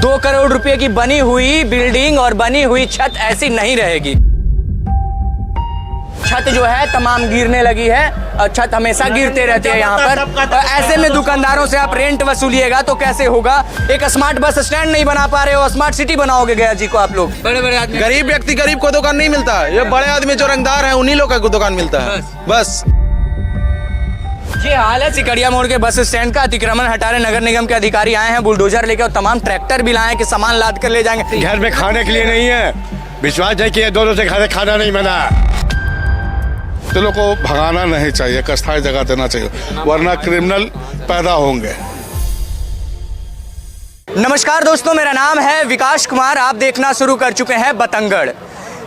2 करोड़ रुपए की बनी हुई बिल्डिंग और बनी हुई छत ऐसी नहीं रहेगी। छत जो है तमाम गिरने लगी है और छत हमेशा गिरते रहते हैं यहाँ पर। ऐसे में दुकानदारों से आप रेंट वसूलिएगा तो कैसे होगा। एक स्मार्ट बस स्टैंड नहीं बना पा रहे हो, स्मार्ट सिटी बनाओगे गया जी को आप लोग। बड़े बड़े आदमी, गरीब व्यक्ति गरीब को दुकान नहीं मिलता, ये बड़े आदमी जो रंगदार है उन्हीं लोग को दुकान मिलता है बस। ये हाल है सिकड़िया मोड़ के बस स्टैंड का। अतिक्रमण हटा रहे नगर निगम के अधिकारी आए हैं बुलडोजर लेके और तमाम ट्रैक्टर भी लाए कि सामान लाद कर ले जाएंगे। घर में खाने के लिए नहीं है, विश्वास है कि दोनों से खाना नहीं बना। तो लोग को भगाना नहीं चाहिए, एक अस्थायी जगह देना चाहिए, वरना क्रिमिनल पैदा होंगे। नमस्कार दोस्तों, मेरा नाम है विकास कुमार। आप देखना शुरू कर चुके हैं बतंगड़।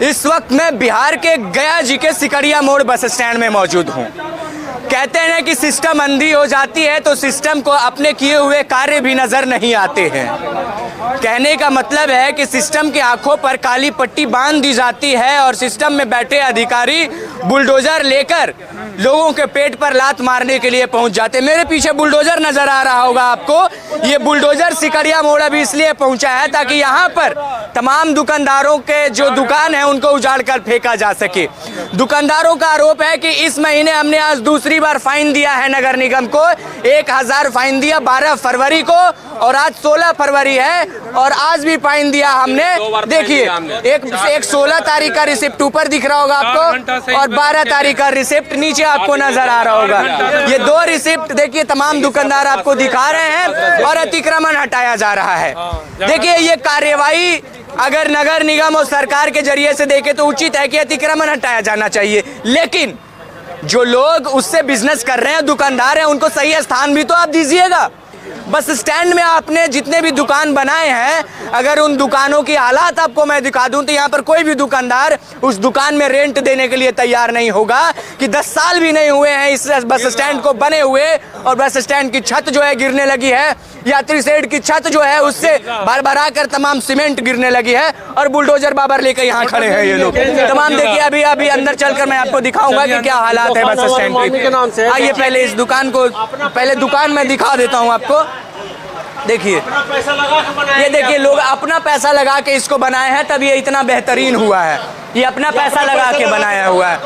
इस वक्त मैं बिहार के गया जी के सिकड़िया मोड़ बस स्टैंड में मौजूद हूँ। कहते हैं कि सिस्टम अंधी हो जाती है तो सिस्टम को अपने किए हुए कार्य भी नजर नहीं आते हैं। कहने का मतलब है कि सिस्टम की आंखों पर काली पट्टी बांध दी जाती है और सिस्टम में बैठे अधिकारी बुलडोजर लेकर लोगों के पेट पर लात मारने के लिए पहुंच जाते। मेरे पीछे बुलडोजर नजर आ रहा होगा आपको। ये बुलडोजर सिकड़िया मोड़ अभी इसलिए पहुंचा है ताकि यहाँ पर तमाम दुकानदारों के जो दुकान है उनको उजाड़ कर फेंका जा सके। दुकानदारों का आरोप है कि इस महीने हमने आज दूसरी बार फाइन दिया है नगर निगम को। 1000 फाइन दिया 12 फरवरी को और आज 16 फरवरी है और आज भी फाइन दिया हमने। देखिए एक 16 तारीख का रिसिप्ट ऊपर दिख रहा होगा आपको और 12 तारीख का रिसिप्ट नीचे आपको नजर आ रहा होगा। ये 2 रिसिप्ट देखिए तमाम दुकानदार आपको दिखा रहे हैं और अतिक्रमण हटाया जा रहा है। देखिए ये कार्यवाही अगर नगर निगम और सरकार के जरिए से देखे तो उचित है कि अतिक्रमण हटाया जाना चाहिए, लेकिन जो लोग उससे बिजनेस कर रहे हैं, दुकानदार हैं, उनको सही स्थान भी तो आप दीजिएगा। बस स्टैंड में आपने जितने भी दुकान बनाए हैं, अगर उन दुकानों की हालात आपको मैं दिखा दूं तो यहाँ पर कोई भी दुकानदार उस दुकान में रेंट देने के लिए तैयार नहीं होगा कि 10 साल भी नहीं हुए हैं इस बस स्टैंड को बने हुए और बस स्टैंड की छत जो है गिरने लगी है। यात्री शेड की छत जो है उससे भर-भरा कर तमाम सीमेंट गिरने लगी है और बुलडोजर बाबर लेकर यहाँ खड़े हैं ये लोग तमाम। देखिए अभी अंदर चलकर मैं आपको दिखाऊंगा कि क्या हालात है बस स्टैंड की। आइए पहले इस दुकान को दुकान में दिखा देता हूँ आपको। देखिए ये देखिए लोग अपना पैसा लगा के इसको बनाए हैं तब ये इतना बेहतरीन हुआ है। ये अपना पैसा लगा के बनाया हुआ है।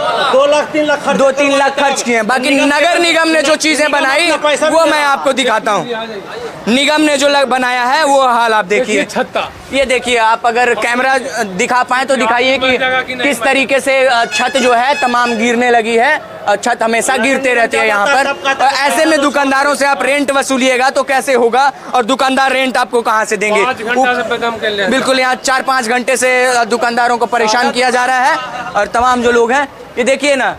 2-3 लाख खर्च किए हैं। बाकी नगर निगम ने जो चीजें बनाई वो मैं आपको दिखाता हूँ। निगम ने जो बनाया है वो हाल आप देखिए। ये देखिए आप अगर कैमरा दिखा पाए तो दिखाइए कि किस तरीके से छत जो है तमाम गिरने लगी है। छत हमेशा गिरते रहते हैं यहाँ पर। ऐसे में दुकानदारों से आप रेंट वसूलिएगा तो कैसे होगा और दुकानदार रेंट आपको कहाँ से देंगे। बिल्कुल यहाँ 4-5 घंटे से दुकानदारों को परेशान किया जा रहा है और तमाम जो लोग हैं ये देखिए ना,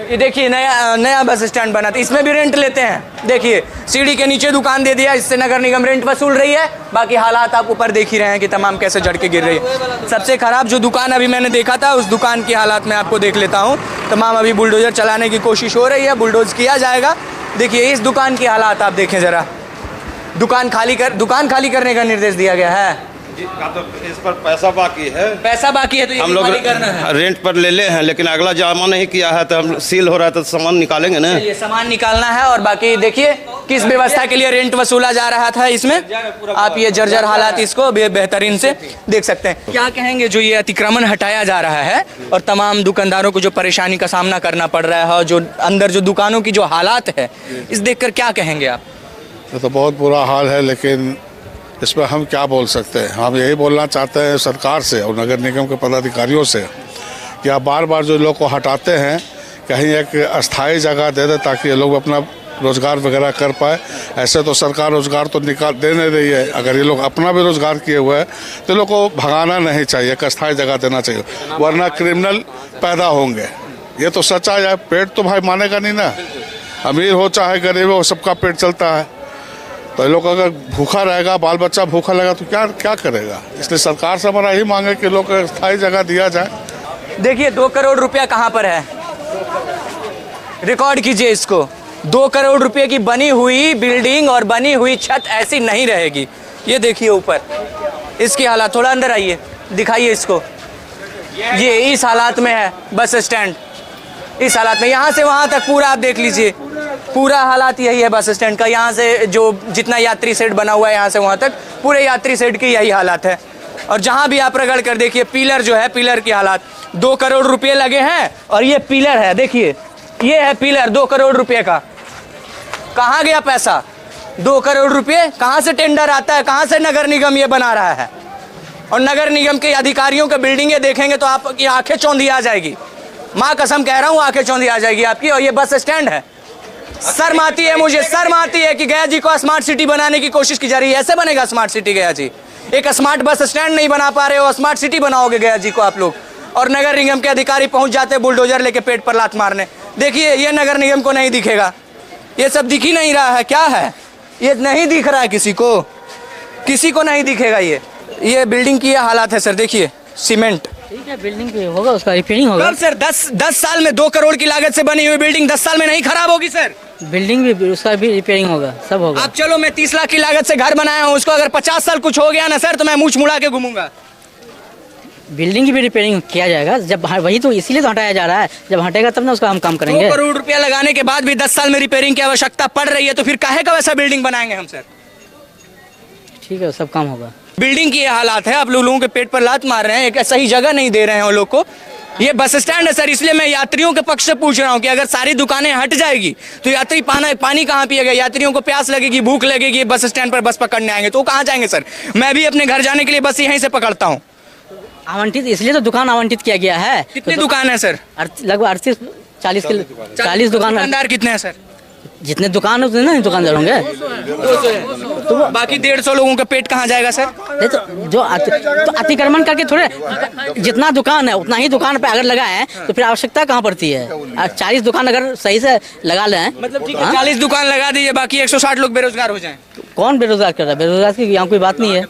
ये देखिए नया बस स्टैंड बना था, इसमें भी रेंट लेते हैं। देखिए सीढ़ी के नीचे दुकान दे दिया, इससे नगर निगम रेंट वसूल रही है। बाकी हालात आप ऊपर देख ही रहे हैं कि तमाम कैसे जड़ के गिर रही है। सबसे खराब जो दुकान अभी मैंने देखा था उस दुकान की हालात में आपको देख लेता हूँ। तमाम अभी बुलडोजर चलाने की कोशिश हो रही है, बुलडोज किया जाएगा। देखिए इस दुकान की हालात आप देखें जरा। दुकान खाली करने का निर्देश दिया गया है। तो इस पर पैसा बाकी है तो ये हम लोग रेंट पर ले हैं, लेकिन अगला जमा नहीं किया है तो हम सील हो रहा है तो सामान निकालेंगे ना। ये सामान निकालना है और बाकी देखिए किस व्यवस्था के लिए रेंट वसूला जा रहा था इसमें। आप ये जर्जर हालात इसको बेहतरीन से देख सकते हैं। क्या कहेंगे जो ये अतिक्रमण हटाया जा रहा है और तमाम दुकानदारों को जो परेशानी का सामना करना पड़ रहा है और जो अंदर जो दुकानों की जो हालात है इस देखकर क्या कहेंगे आप। ये तो बहुत बुरा हाल है, लेकिन इस पर हम क्या बोल सकते हैं। हम यही बोलना चाहते हैं सरकार से और नगर निगम के पदाधिकारियों से कि आप बार बार जो लोग को हटाते हैं कहीं एक अस्थायी जगह दे दे ताकि ये लोग अपना रोज़गार वगैरह कर पाए। ऐसे तो सरकार रोज़गार तो दे नहीं रही है। अगर ये लोग अपना भी रोज़गार किए हुए हैं तो लोग को भगाना नहीं चाहिए, एक अस्थायी जगह देना चाहिए, वरना क्रिमिनल पैदा होंगे। ये तो सच्चाई है। पेट तो भाई मानेगा नहीं ना, अमीर हो चाहे गरीब हो सबका पेट चलता है। तो लोग अगर भूखा रहेगा, बाल बच्चा भूखा रहेगा तो क्या करेगा। इसलिए सरकार से हमारा यही मांग है कि लोग को स्थायी जगह दिया जाए। देखिए 2 करोड़ रुपया कहाँ पर है, रिकॉर्ड कीजिए इसको। 2 करोड़ रुपए की बनी हुई बिल्डिंग और बनी हुई छत ऐसी नहीं रहेगी। ये देखिए ऊपर इसकी हालात, थोड़ा अंदर आइए दिखाइए इसको। ये इस हालात में है बस स्टैंड, इस हालात में। यहाँ से वहाँ तक पूरा आप देख लीजिए, पूरा हालात यही है बस स्टैंड का। यहाँ से जो जितना यात्री शेड बना हुआ है यहाँ से वहाँ तक पूरे यात्री शेड की यही हालत है। और जहां भी आप रगड़ कर देखिए पिलर जो है, पिलर की हालत, 2 करोड़ रुपए लगे हैं और ये पिलर है, देखिए ये है पिलर 2 करोड़ रुपए का। कहाँ गया पैसा? 2 करोड़ रुपए कहाँ से टेंडर आता है, कहाँ से नगर निगम ये बना रहा है? और नगर निगम के अधिकारियों के बिल्डिंगें देखेंगे तो आपकी आंखें चौंधी आ जाएगी, माँ कसम कह रहा हूँ, आंखें चौंधी आ जाएगी आपकी। और ये बस स्टैंड है। शर्म आती है मुझे, शर्म आती है कि गया जी को स्मार्ट सिटी बनाने की कोशिश की जा रही है। ऐसे बनेगा स्मार्ट सिटी गया जी? एक स्मार्ट बस स्टैंड नहीं बना पा रहे हो, स्मार्ट सिटी बनाओगे गया जी को आप लोग? और नगर निगम के अधिकारी पहुंच जाते बुलडोजर लेके पेट पर लात मारने। देखिए ये नगर निगम को नहीं दिखेगा, ये सब दिख ही नहीं रहा है। क्या है ये? नहीं दिख रहा है किसी को, किसी को नहीं दिखेगा। ये बिल्डिंग की ये हालत है सर, देखिए सीमेंट। ठीक है, बिल्डिंग पे होगा, उसका रिपेयरिंग होगा। कब सर? 10 साल में 2 करोड़ की लागत से बनी हुई बिल्डिंग 10 साल में नहीं खराब होगी सर? बिल्डिंग भी, उसका भी रिपेयरिंग होगा, सब होगा। आप चलो, मैं 30 लाख की लागत से घर बनाया हूँ, उसको अगर 50 साल कुछ हो गया ना सर तो मैं मुंह मुड़ा के घूमूंगा। बिल्डिंग की भी रिपेयरिंग किया जाएगा, जब वही तो इसीलिए तो हटाया जा रहा है, जब हटेगा तब ना उसका हम काम करेंगे। 2 करोड़ रुपया लगाने के बाद भी 10 साल में रिपेयरिंग की आवश्यकता पड़ रही है, तो फिर काहे का वैसा बिल्डिंग बनाएंगे हम सर? ठीक है, सब काम होगा। बिल्डिंग की ये हालात है, आप लोगों के पेट पर लात मार रहे हैं, एक सही जगह नहीं दे रहे हैं उन लोग को। ये बस स्टैंड है सर, इसलिए मैं यात्रियों के पक्ष से पूछ रहा हूँ कि अगर सारी दुकानें हट जाएगी तो यात्री पानी कहाँ पिएगा? यात्रियों को प्यास लगेगी, भूख लगेगी, बस स्टैंड पर बस पकड़ने आएंगे तो कहाँ जाएंगे सर? मैं भी अपने घर जाने के लिए बस यहीं से पकड़ता हूँ। आवंटित इसलिए तो दुकान आवंटित किया गया है। कितनी दुकान है सर? लगभग 38-40 दुकान। दुकानदार कितने हैं सर? जितने दुकान है उतने ना दुकानदार होंगे। 200 है, तो बाकी 150 लोगों का पेट कहाँ जाएगा सर? तो जो तो अतिक्रमण करके थोड़े, जितना दुकान है उतना ही दुकान पे अगर लगाए तो फिर आवश्यकता कहाँ पड़ती है? 40 दुकान अगर सही से लगा लें, मतलब ठीक है 40 दुकान लगा दीजिए, बाकी 160 लोग बेरोजगार हो जाएं। कौन बेरोजगार कर रहा है? बेरोजगार की यहाँ कोई बात नहीं है।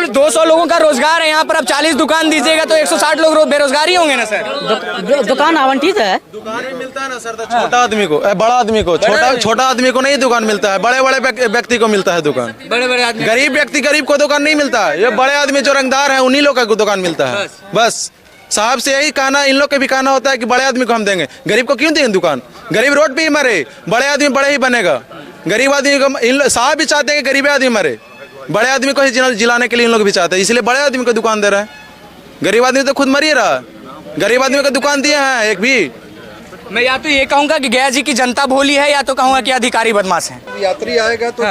200 लोगों का रोजगार है यहाँ पर, अब 40 दुकान दीजिएगा तो 160 लोग बेरोजगार ही होंगे ना सर? दुकान आवंटित है, दुकान मिलता है ना सर, तो छोटा आदमी को, बड़ा आदमी को, छोटा आदमी को नहीं दुकान मिलता है, बड़े बड़े व्यक्ति को मिलता है दुकान। बड़े आदमी, गरीब व्यक्ति, गरीब को दुकान नहीं मिलता है। ये बड़े आदमी जो रंगदार है उन्हीं लोग को दुकान मिलता है। बस साहब से यही कहना, इन लोग के भी कहना होता है कि बड़े आदमी को हम देंगे, गरीब को क्यों देंगे दुकान? गरीब रोड पे ही मरे, बड़े आदमी बड़े ही बनेगा। गरीब आदमी को साहब भी चाहते हैं कि गरीब आदमी मरे, बड़े आदमी को ही जिलाने के लिए इन लोग भी चाहते हैं, इसलिए बड़े आदमी को दुकान दे रहे हैं। गरीब आदमी तो खुद मर ही रहा, गरीब आदमी को दुकान दिए हैं एक भी। मैं या तो ये कहूंगा कि गया जी की जनता भोली है, या तो कहूंगा कि अधिकारी बदमाश हैं। यात्री आएगा तो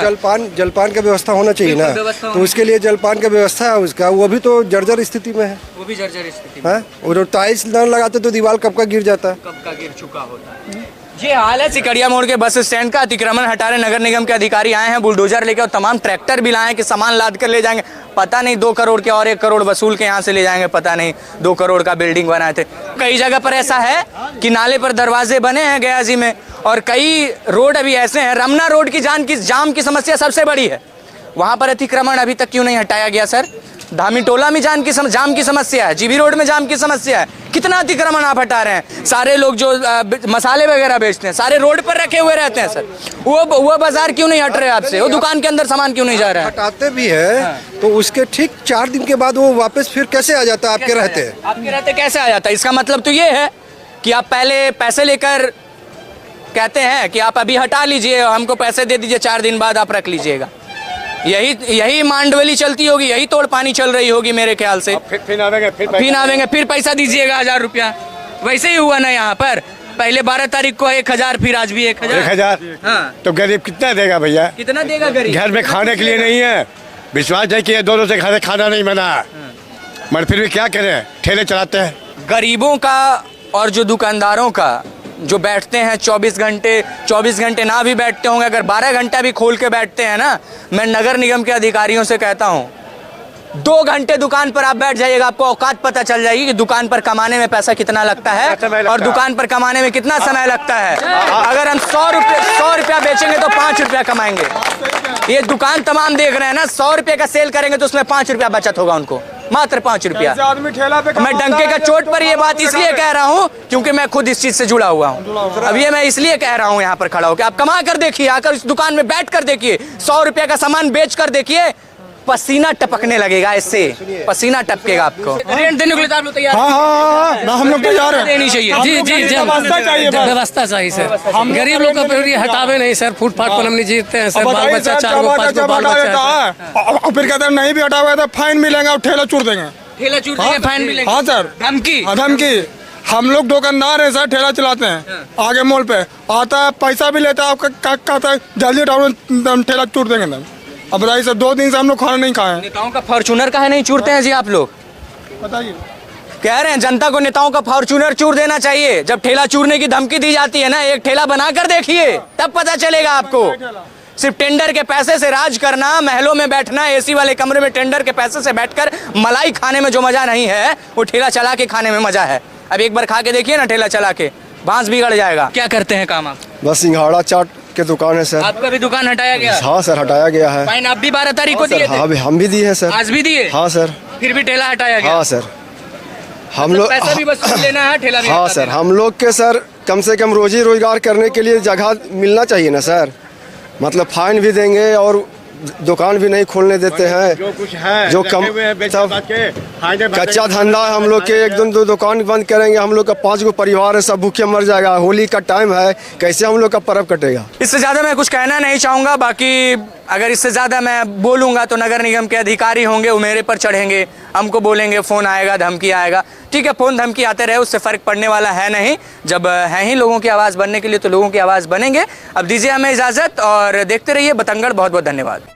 जलपान का व्यवस्था होना चाहिए ना, तो उसके लिए जलपान का व्यवस्था है उसका, वो भी तो जर्जर स्थिति में है। वो भी जर्जर स्थिति है, और टाइल्स न लगाते तो दीवार कब का गिर जाता है, कब का गिर चुका होता है। ये हाल है सिकड़िया मोड़ के बस स्टैंड का। अतिक्रमण हटा रहे नगर निगम के अधिकारी आए हैं बुलडोजर लेके, और तमाम ट्रैक्टर भी लाए हैं कि सामान लाद कर ले जाएंगे। पता नहीं 2 करोड़ के और 1 करोड़ वसूल के यहाँ से ले जाएंगे, पता नहीं 2 करोड़ का बिल्डिंग बनाए थे। कई जगह पर ऐसा है कि नाले पर दरवाजे बने हैं गया जी में, और कई रोड अभी ऐसे हैं। रमना रोड की जाम की समस्या सबसे बड़ी है, वहाँ पर अतिक्रमण अभी तक क्यों नहीं हटाया गया सर? धामी टोला में जाम की समस्या है, जीबी रोड में जाम की समस्या है, कितना अतिक्रमण आप हटा रहे हैं? सारे लोग जो मसाले वगैरह बेचते हैं सारे रोड पर रखे हुए रहते हैं सर, वो बाजार क्यों नहीं हट रहे आपसे? वो दुकान के अंदर सामान क्यों नहीं जा रहा है? हटाते भी है तो उसके ठीक 4 दिन के बाद वो वापस फिर कैसे आ जाता है? आपके रहते कैसे आ जाता है? इसका मतलब तो ये है कि आप पहले पैसे लेकर कहते हैं कि आप अभी हटा लीजिए, हमको पैसे दे दीजिए, 4 दिन बाद आप रख लीजिएगा। यही मांडवली चलती होगी, यही तोड़ पानी चल रही होगी मेरे ख्याल से। फिर आवेंगे, फिर पैसा दीजिएगा 1000 रुपया। वैसे ही हुआ ना यहाँ पर, पहले 12 तारीख को 1000, फिर आज भी 1000। हाँ, तो गरीब कितना देगा भैया? कितना देगा गरीब? घर में खाने के लिए नहीं है, विश्वास है कि दोनों से खाना नहीं बना, मगर फिर भी क्या करें, ठेले चलाते हैं। गरीबों का और जो दुकानदारों का जो बैठते हैं 24 घंटे ना भी बैठते होंगे, अगर 12 घंटा भी खोल के बैठते हैं ना, मैं नगर निगम के अधिकारियों से कहता हूँ 2 घंटे दुकान पर आप बैठ जाइएगा, आपको औकात पता चल जाएगी कि दुकान पर कमाने में पैसा कितना लगता है और दुकान पर कमाने में कितना समय लगता है। अगर हम 100 रुपया बेचेंगे तो 5 रुपया कमाएंगे। ये दुकान तमाम देख रहे हैं ना, 100 रुपये का सेल करेंगे तो उसमें 5 रुपया बचत होगा उनको, मात्र 5 रुपया। मैं डंके का चोट पर ये बात इसलिए कह रहा हूँ क्योंकि मैं खुद इस चीज से जुड़ा हुआ हूँ। अब ये मैं इसलिए कह रहा हूँ यहाँ पर खड़ा होकर, आप कमा कर देखिए, आकर इस दुकान में बैठ कर देखिए, 100 रुपये का सामान बेच कर देखिए, पसीना टपकने लगेगा, इससे पसीना टपकेगा आपको। रेंट देने के लिए तो आप लोग तैयार? हाँ हम लोग तैयार हैं। देनी चाहिए। जी जी जी, व्यवस्था चाहिए सर। गरीब लोग का फिर हटावे नहीं सर, फुटपाथ पर हम नहीं जीतते हैं सर, बाल बच्चा 4 गो 5 गो बाल बच्चा है। और फिर कहते हैं नहीं भी हटावे तो फाइन मिलेगा और ठेला चूर देंगे। ठेला चूर देंगे, फाइन मिलेगा? हाँ सर। धमकी? धमकी। हम लोग दुकानदार हैं सर, ठेला चलाते हैं आगे मॉल पे, आता है पैसा भी लेता है, आपका कहता है जल्दी हटाओ ठेला चूर देंगे ना। अब बताइए सर, 2 दिन से हम लोग खाना नहीं खाए हैं। नेताओं का फॉर्चूनर काहे नहीं चूरते हैं जी आप लोग? बताइए। कह रहे हैं जनता को नेताओं का फॉर्चूनर चूर देना चाहिए। जब ठेला चूरने की धमकी दी जाती है ना, एक ठेला बनाकर देखिए, तब पता चलेगा आपको। सिर्फ टेंडर के पैसे से राज करना, महलों में बैठना, एसी वाले कमरे में टेंडर के पैसे से बैठकर मलाई खाने में जो मजा नहीं है, वो ठेला चला के खाने में मजा है। अब एक बार खा के देखिए ना ठेला चला के, बांस बिगड़ जाएगा। क्या करते हैं काम आप? बस सिंघाड़ा चाट के दुकान है सर। आपका भी दुकान हटाया गया? हाँ सर, हटाया गया है। फाइन आप भी 12 तारीख को दिए थे? हाँ हम भी दिए हैं सर। आज भी दिए? हाँ सर। फिर भी ठेला हटाया गया? हाँ सर। हम लोग पैसा भी वसूल लेना है, ठेला भी हाँ हटा सर, देना। हम लोग के सर कम से कम रोजी रोजगार करने के लिए जगह मिलना चाहिए ना सर। मतलब फाइन भी देंगे और दुकान भी नहीं खोलने देते हैं। जो कुछ है जो कम सब कच्चा धंधा है हम लोग के। एक दिन 2 दुकान बंद करेंगे, हम लोग का 5 गो परिवार है, सब भूखे मर जाएगा। होली का टाइम है, कैसे हम लोग का पर्व कटेगा? इससे ज़्यादा मैं कुछ कहना नहीं चाहूँगा। बाकी अगर इससे ज़्यादा मैं बोलूँगा तो नगर निगम के अधिकारी होंगे, वो मेरे पर चढ़ेंगे, हमको बोलेंगे, फ़ोन आएगा, धमकी आएगा। ठीक है, फ़ोन धमकी आते रहे, उससे फ़र्क पड़ने वाला है नहीं। जब है ही लोगों की आवाज़ बनने के लिए तो लोगों की आवाज़ बनेंगे। अब दीजिए हमें इजाज़त और देखते रहिए बतंगड़। बहुत बहुत धन्यवाद।